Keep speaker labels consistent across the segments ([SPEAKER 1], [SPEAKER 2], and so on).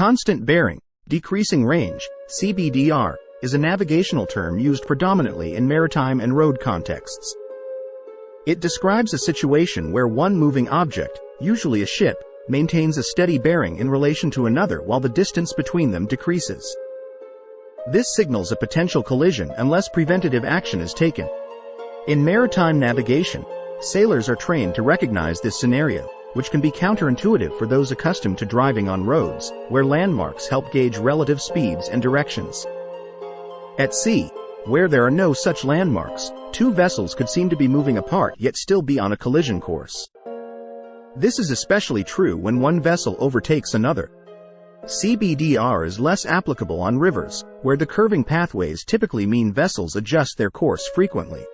[SPEAKER 1] Constant bearing, decreasing range, CBDR, is a navigational term used predominantly in maritime and road contexts. It describes a situation where one moving object, usually a ship, maintains a steady bearing in relation to another while the distance between them decreases. This signals a potential collision unless preventative action is taken. In maritime navigation, sailors are trained to recognize this scenario, which can be counterintuitive for those accustomed to driving on roads, where landmarks help gauge relative speeds and directions. At sea, where there are no such landmarks, two vessels could seem to be moving apart yet still be on a collision course. This is especially true when one vessel overtakes another. CBDR is less applicable on rivers, where the curving pathways typically mean vessels adjust their course frequently.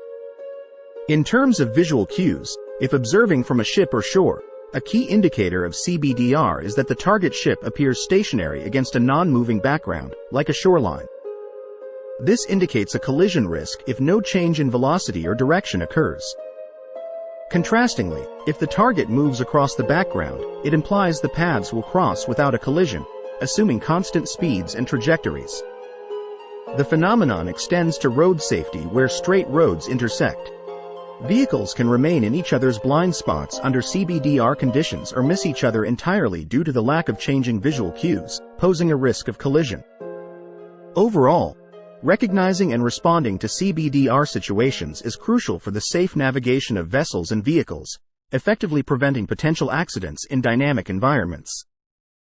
[SPEAKER 1] In terms of visual cues, if observing from a ship or shore, a key indicator of CBDR is that the target ship appears stationary against a non-moving background, like a shoreline. This indicates a collision risk if no change in velocity or direction occurs. Contrastingly, if the target moves across the background, it implies the paths will cross without a collision, assuming constant speeds and trajectories. The phenomenon extends to road safety where straight roads intersect. Vehicles can remain in each other's blind spots under CBDR conditions or miss each other entirely due to the lack of changing visual cues, posing a risk of collision. Overall, recognizing and responding to CBDR situations is crucial for the safe navigation of vessels and vehicles, effectively preventing potential accidents in dynamic environments.